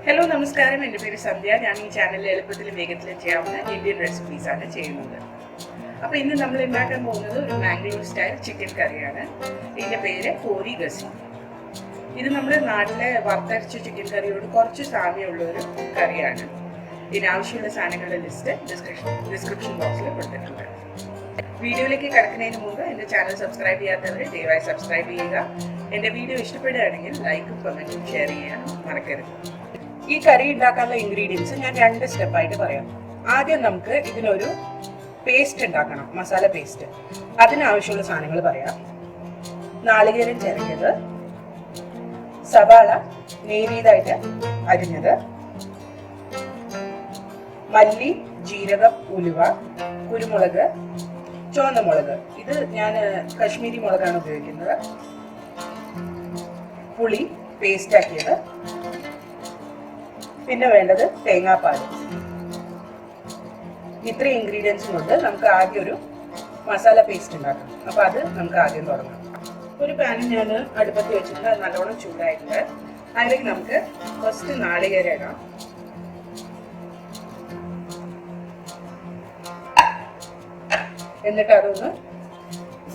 Hello നമസ്കാരം, എൻ്റെ പേര് സന്ധ്യ. ഞാൻ ഈ ചാനലിൽ എളുപ്പത്തിൽ വേഗത്തിൽ ചെയ്യാവുന്ന ഇന്ത്യൻ റെസിപ്പീസാണ് ചെയ്യുന്നത്. അപ്പോൾ ഇന്ന് നമ്മൾ ഉണ്ടാക്കാൻ പോകുന്നത് ഒരു മാംഗ്ലൂർ സ്റ്റൈൽ ചിക്കൻ കറിയാണ്. ഇതിൻ്റെ പേര് കോരി ഗസി. ഇത് നമ്മുടെ നാട്ടിലെ വറുത്തരച്ച ചിക്കൻ കറിയോട് കുറച്ച് സാമ്യമുള്ള ഒരു കറിയാണ്. ഇതിനാവശ്യമുള്ള സാധനങ്ങളുടെ ലിസ്റ്റ് ഡിസ്ക്രിപ്ഷൻ ബോക്സിൽ കൊടുത്തിട്ടുണ്ട്. വീഡിയോയിലേക്ക് കിടക്കുന്നതിന് മുമ്പ് എൻ്റെ ചാനൽ സബ്സ്ക്രൈബ് ചെയ്യാത്തവർ ദയവായി സബ്സ്ക്രൈബ് ചെയ്യുക. എൻ്റെ വീഡിയോ ഇഷ്ടപ്പെടുകയാണെങ്കിൽ ലൈക്കും കമൻറ്റും ഷെയർ ചെയ്യാനും മറക്കരുത്. ഈ കറി ഉണ്ടാക്കാനുള്ള ഇൻഗ്രീഡിയൻസ് ഞാൻ 2 സ്റ്റെപ്പായിട്ട് പറയാം. ആദ്യം നമുക്ക് ഇതിനൊരു പേസ്റ്റ് ഉണ്ടാക്കണം, മസാല പേസ്റ്റ്. അതിനാവശ്യമുള്ള സാധനങ്ങൾ പറയാം. നാളികേരം ചിരകിയത്, സവാള നേരിയതായിട്ട് അരിഞ്ഞത്, മല്ലി, ജീരകം, ഉലുവ, കുരുമുളക്, ചുവന്ന മുളക്. ഇത് ഞാൻ കശ്മീരി മുളകാണ് ഉപയോഗിക്കുന്നത്. പുളി പേസ്റ്റ് ആക്കിയത്, പിന്നെ വേണ്ടത് തേങ്ങാപ്പാൽ. ഇത്രയും ഇൻഗ്രീഡിയൻസും കൊണ്ട് നമുക്ക് ആദ്യം ഒരു മസാല പേസ്റ്റ് ഉണ്ടാക്കാം. അപ്പൊ അത് നമുക്ക് ആദ്യം തുടങ്ങാം. ഒരു പാനിൽ ഞാൻ അടുപ്പത്ത് വെച്ചിട്ട് നല്ലോണം ചൂടായിട്ടുണ്ട്. അതിലേക്ക് നമുക്ക് ഫസ്റ്റ് നാളികേരം ഇടാം. എന്നിട്ട് അതൊന്ന്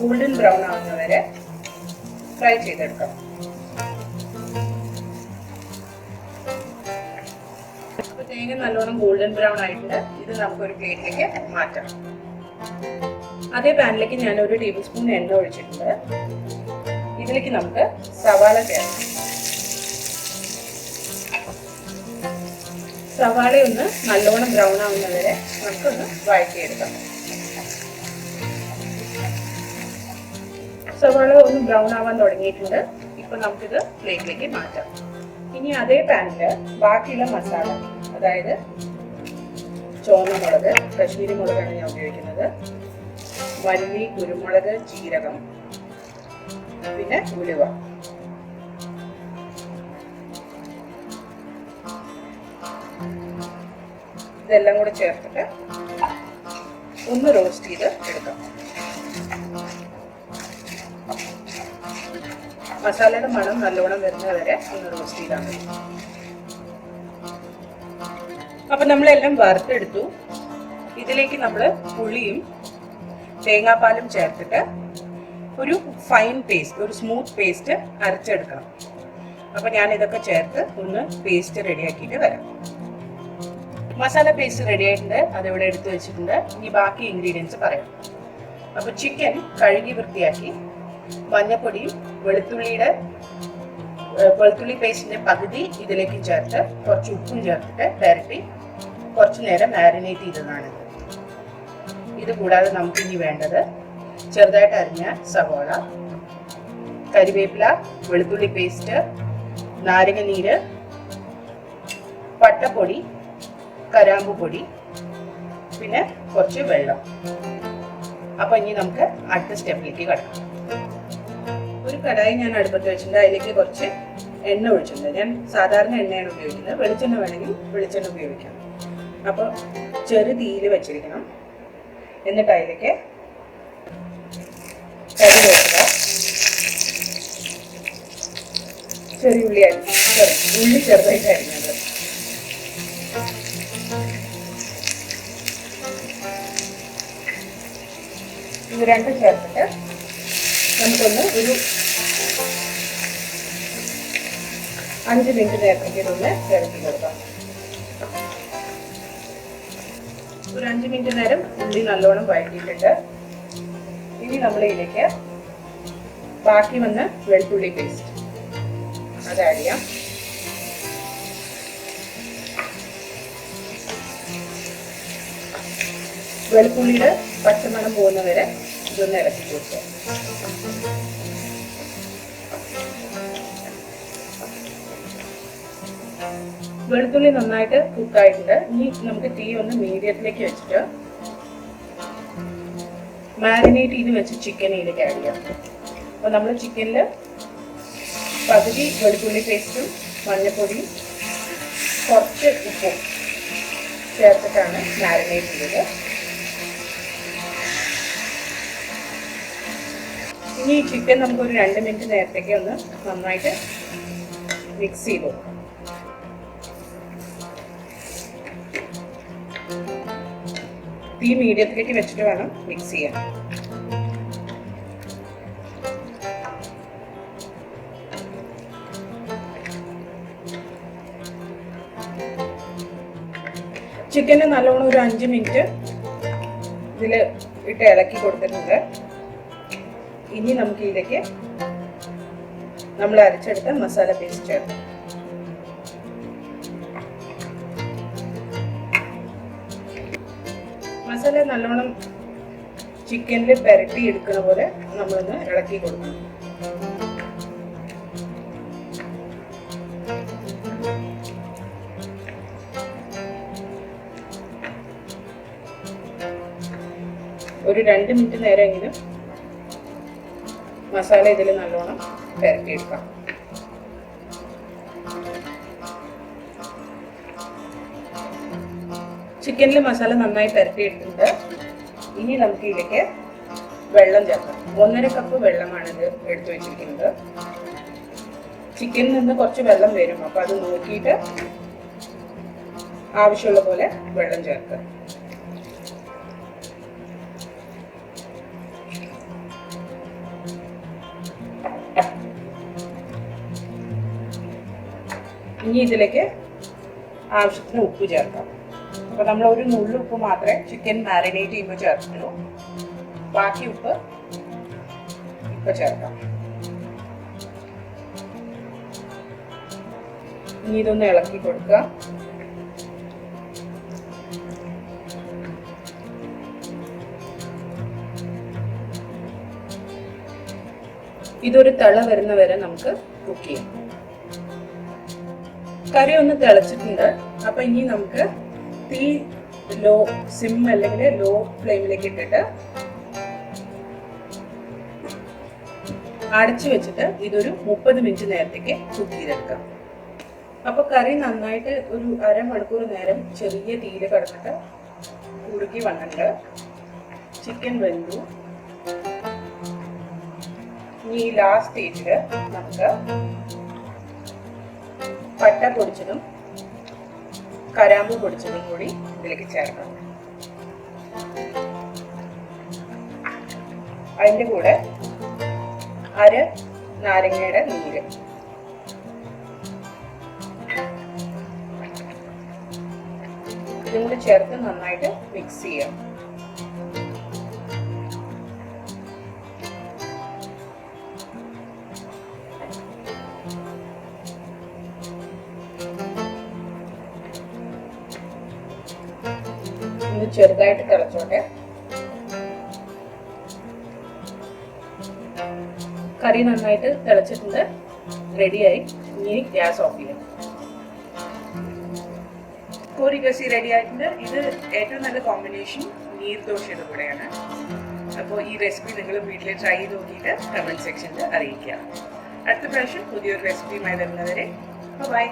ഗോൾഡൻ ബ്രൗൺ ആവുന്നവരെ ഫ്രൈ ചെയ്തെടുക്കാം. തേങ്ങ നല്ലോണം ഗോൾഡൻ ബ്രൗൺ ആയിട്ടുണ്ട്. ഇത് നമുക്കൊരു പ്ലേറ്റിലേക്ക് മാറ്റാം. അതേ പാനിലേക്ക് ഞാൻ 1 ടേബിൾ സ്പൂൺ എണ്ണ ഒഴിച്ചിട്ടുണ്ട്. ഇതിലേക്ക് നമുക്ക് സവാള ചേർക്കാം. സവാള ഒന്ന് നല്ലോണം ബ്രൗൺ ആവുന്നവരെ നമുക്കൊന്ന് വഴറ്റിയെടുക്കാം. സവാള ഒന്ന് ബ്രൗൺ ആവാൻ തുടങ്ങിയിട്ടുണ്ട്. ഇപ്പൊ നമുക്കിത് പ്ലേറ്റിലേക്ക് മാറ്റാം. ഇനി അതേ പാനില് ബാക്കിയുള്ള മസാല, അതായത് ചുവന്ന മുളക്, കശ്മീരി മുളകാണ് ഞാൻ ഉപയോഗിക്കുന്നത്, മല്ലി, കുരുമുളക്, ജീരകം, പിന്നെ ഉലുവ, ഇതെല്ലാം കൂടെ ചേർത്തിട്ട് ഒന്ന് റോസ്റ്റ് ചെയ്ത് എടുക്കാം. മസാലയുടെ മണം നല്ലോണം വരുന്നത് വരെ ഒന്ന് റോസ്റ്റ് ചെയ്താൽ മതി. അപ്പൊ നമ്മളെല്ലാം വറുത്തെടുത്തു. ഇതിലേക്ക് നമ്മൾ പുളിയും തേങ്ങാപ്പാലും ചേർത്തിട്ട് ഒരു ഫൈൻ പേസ്റ്റ്, ഒരു സ്മൂത്ത് പേസ്റ്റ് അരച്ചെടുക്കണം. അപ്പൊ ഞാൻ ഇതൊക്കെ ചേർത്ത് ഒന്ന് പേസ്റ്റ് റെഡിയാക്കിയിട്ട് വരാം. മസാല പേസ്റ്റ് റെഡി ആയിട്ടുണ്ട്. അതിവിടെ എടുത്തു വെച്ചിട്ടുണ്ട്. ഇനി ബാക്കി ഇൻഗ്രീഡിയൻസ് പറയാം. അപ്പൊ ചിക്കൻ കഴുകി വൃത്തിയാക്കി മഞ്ഞപ്പൊടിയും വെളുത്തുള്ളി പേസ്റ്റിന്റെ പകുതി ഇതിലേക്ക് ചേർത്ത് കുറച്ച് ഉപ്പും ചേർത്തിട്ട് പെരട്ടി കുറച്ചു നേരം മാരിനേറ്റ് ചെയ്തതാണിത്. ഇത് കൂടാതെ നമുക്ക് ഇനി വേണ്ടത് ചെറുതായിട്ട് അരിഞ്ഞ സവാള, കരിവേപ്പില, വെളുത്തുള്ളി പേസ്റ്റ്, നാരങ്ങ നീര്, പട്ടപ്പൊടി, കരാമ്പു പൊടി, പിന്നെ കുറച്ച് വെള്ളം. അപ്പൊ ഇനി നമുക്ക് അടുത്ത സ്റ്റെപ്പിലേക്ക് കടക്കാം. ഒരു കടായി ഞാൻ അടുപ്പത്ത് വെച്ചിട്ടുണ്ട്. അതിലേക്ക് കുറച്ച് എണ്ണ ഒഴിച്ചിട്ടുണ്ട്. ഞാൻ സാധാരണ എണ്ണയാണ് ഉപയോഗിക്കുന്നത്. വെളിച്ചെണ്ണ വേണമെങ്കിൽ വെളിച്ചെണ്ണ ഉപയോഗിക്കാം. അപ്പോൾ ചെറു തീയിൽ വെച്ചിരിക്കണം. എന്നിട്ട് അതിലേക്ക് കരിവേപ്പില, ചെറിയ ഉള്ളി ചെറുതായിട്ട് അരിഞ്ഞത്, ഇത് രണ്ടും ചേർത്തിട്ട് നമുക്കൊന്ന് ഒരു 5 മിനിറ്റ് നേരത്തേക്ക് ഇതൊന്ന് ഇളക്കി കൊടുക്കാം. ഒരു 5 മിനിറ്റ് നേരം ഉള്ളി നല്ലോണം വഴറ്റിയിട്ടുണ്ട്. ഇനി നമ്മൾ ഇതിലേക്ക് ബാക്കി വന്ന വെളുത്തുള്ളി പേസ്റ്റ് അത് ആഡ് ചെയ്യാം. വെളുത്തുള്ളിയുടെ പച്ചമണം പോകുന്നവരെ ഇതൊന്ന് ഇളക്കി കൊടുക്കുക. വെളുത്തുള്ളി നന്നായിട്ട് കുക്കായിട്ടുണ്ട്. ഇനി നമുക്ക് തീ ഒന്ന് മീഡിയത്തിലേക്ക് വെച്ചിട്ട് മാരിനേറ്റ് ചെയ്ത് വെച്ച് ചിക്കൻ ഇതിലേക്ക് ആഡ് ചെയ്യാം. അപ്പോൾ നമ്മൾ ചിക്കനിൽ പകുതി വെളുത്തുള്ളി പേസ്റ്റും മഞ്ഞൾപ്പൊടിയും കുറച്ച് ഉപ്പും ചേർത്തിട്ടാണ് മാരിനേറ്റ് ചെയ്തത്. ഇനി ഈ ചിക്കൻ നമുക്കൊരു 2 മിനിറ്റ് നേരത്തേക്ക് ഒന്ന് നന്നായിട്ട് മിക്സ് ചെയ്ത് കൊടുക്കാം. തീ മീഡിയത്തിലേക്ക് വെച്ചിട്ട് വേണം മിക്സ് ചെയ്യാൻ. ചിക്കന് നല്ലോണം ഒരു 5 മിനിറ്റ് ഇതിൽ ഇട്ട് ഇളക്കി കൊടുത്തിട്ടുണ്ട്. ഇനി നമുക്ക് ഇതിലേക്ക് നമ്മൾ അരച്ചെടുത്ത മസാല പേസ്റ്റ് ചേർക്കാം. മസാല നല്ലോണം ചിക്കനിൽ പുരട്ടി എടുക്കുന്ന പോലെ നമ്മളൊന്ന് ഇളക്കി കൊടുക്കണം. ഒരു 2 മിനിറ്റ് നേരമെങ്കിലും മസാല ഇതിൽ നല്ലോണം പുരട്ടിയെടുക്കാം. ചിക്കനിൽ മസാല നന്നായി പുരട്ടിയിട്ടുണ്ട്. ഇനി നമുക്ക് ഇതിലേക്ക് വെള്ളം ചേർക്കാം. 1.5 കപ്പ് വെള്ളമാണിത് എടുത്തു വെച്ചിരിക്കുന്നത്. ചിക്കനിൽ നിന്ന് കുറച്ച് വെള്ളം വരും, അപ്പോൾ അത് നോക്കിയിട്ട് ആവശ്യമുള്ള പോലെ വെള്ളം ചേർക്കുക. ഇനി ഇതിലേക്ക് ആവശ്യത്തിന് ഉപ്പ് ചേർക്കാം. അപ്പോൾ നമ്മൾ ഒരു നുള്ളു ഉപ്പ് മാത്രമേ ചിക്കൻ മാരിനേറ്റ് ചെയ്യുമ്പോൾ ചേർക്കുള്ളൂ. ബാക്കി ഉപ്പ് ഇപ്പോൾ ചേർക്കാം. ഇനി ഇതൊന്ന് ഇളക്കി കൊടുക്കുക. ഇതൊരു തിള വരുന്ന വരെ നമുക്ക് കുക്ക് ചെയ്യാം. കറി ഒന്ന് തിളച്ചിട്ടുണ്ട്. അപ്പൊ ഇനി നമുക്ക് തീ സിം അല്ലെങ്കിൽ ലോ ഫ്ലെയിമിലേക്ക് ഇട്ടിട്ട് അടച്ചു വെച്ചിട്ട് ഇതൊരു 30 മിനിറ്റ് നേരത്തേക്ക് കുക്ക് ചെയ്തെടുക്കാം. അപ്പൊ കറി നന്നായിട്ട് ഒരു അരമണിക്കൂർ നേരം ചെറിയ തീയിൽ കിടന്നിട്ട് കുറുക്കി വന്നിട്ട് ചിക്കൻ വെന്തു. ഇനി ലാസ്റ്റ് സ്റ്റേജിൽ നമുക്ക് പട്ട പൊടിച്ചതും കരാമ്പു പൊടിച്ചതും കൂടി ഇതിലേക്ക് ചേർക്കണം. അതിൻ്റെ കൂടെ അര നാരങ്ങയുടെ നീര്, ഇതും കൂടി ചേർത്ത് നന്നായിട്ട് മിക്സ് ചെയ്യാം. ചെറുതായിട്ട് തിളച്ചോട്ടെ. കറി നന്നായിട്ട് തിളച്ചിട്ടുണ്ട്, റെഡിയായി. ഇനി ഗ്യാസ് ഓഫ് ചെയ്യാം. കോരി ഗസി റെഡി ആയിട്ടുണ്ട്. ഇത് ഏറ്റവും നല്ല കോമ്പിനേഷൻ നീർദോശയുടെ കൂടെയാണ്. അപ്പോൾ ഈ റെസിപ്പി നിങ്ങൾ വീട്ടിൽ ട്രൈ ചെയ്ത് നോക്കിയിട്ട് കമൻറ്റ് സെക്ഷനിൽ അറിയിക്കുക. അടുത്ത പ്രാവശ്യം പുതിയൊരു റെസിപ്പിയുമായി വരുന്നവരെ ബൈ.